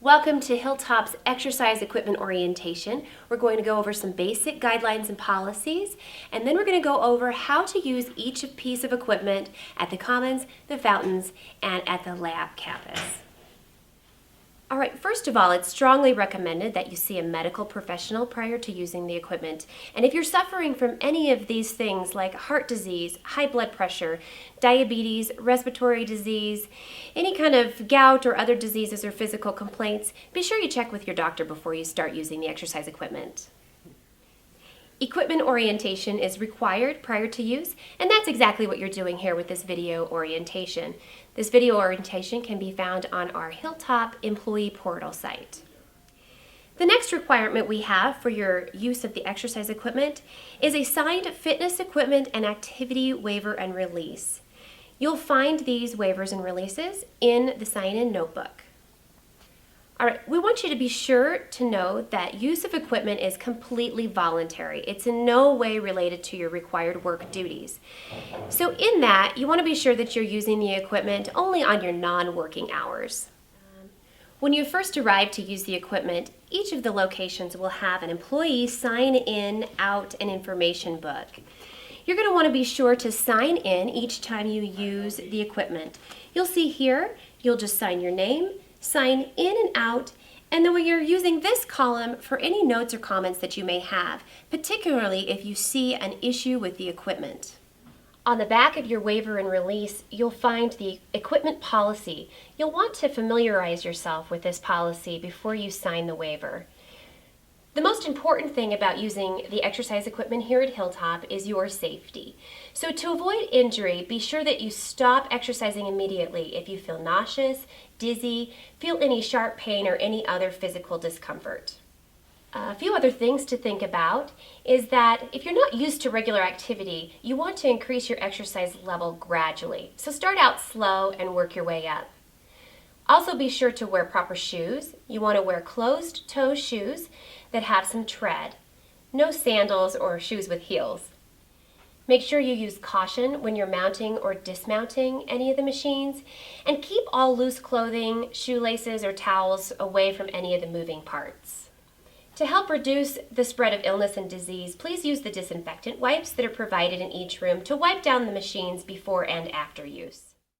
Welcome to Hilltop's exercise equipment orientation. We're going to go over some basic guidelines and policies, and then we're going to go over how to use each piece of equipment at the Commons, the Fountains, and at the lab campus. All right, first of all, it's strongly recommended that you see a medical professional prior to using the equipment. And if you're suffering from any of these things like heart disease, high blood pressure, diabetes, respiratory disease, any kind of gout or other diseases or physical complaints, be sure you check with your doctor before you start using the exercise equipment. Equipment orientation is required prior to use, and that's exactly what you're doing here with this video orientation. This video orientation can be found on our Hilltop employee portal site. The next requirement we have for your use of the exercise equipment is a signed fitness equipment and activity waiver and release. You'll find these waivers and releases in the sign-in notebook. All right, we want you to be sure to know that use of equipment is completely voluntary. It's in no way related to your required work duties. So in that, you want to be sure that you're using the equipment only on your non-working hours. When you first arrive to use the equipment, each of the locations will have an employee sign in, out, and information book. You're going to want to be sure to sign in each time you use the equipment. You'll see here, you'll just sign your name, sign in and out, and then when you're using this column for any notes or comments that you may have, particularly if you see an issue with the equipment. On the back of your waiver and release, you'll find the equipment policy. You'll want to familiarize yourself with this policy before you sign the waiver. The most important thing about using the exercise equipment here at Hilltop is your safety. So to avoid injury, be sure that you stop exercising immediately if you feel nauseous, dizzy, feel any sharp pain, or any other physical discomfort. A few other things to think about is that if you're not used to regular activity, you want to increase your exercise level gradually. So start out slow and work your way up. Also be sure to wear proper shoes. You want to wear closed-toe shoes that have some tread. No sandals or shoes with heels. Make sure you use caution when you're mounting or dismounting any of the machines, and keep all loose clothing, shoelaces, or towels away from any of the moving parts. To help reduce the spread of illness and disease, please use the disinfectant wipes that are provided in each room to wipe down the machines before and after use.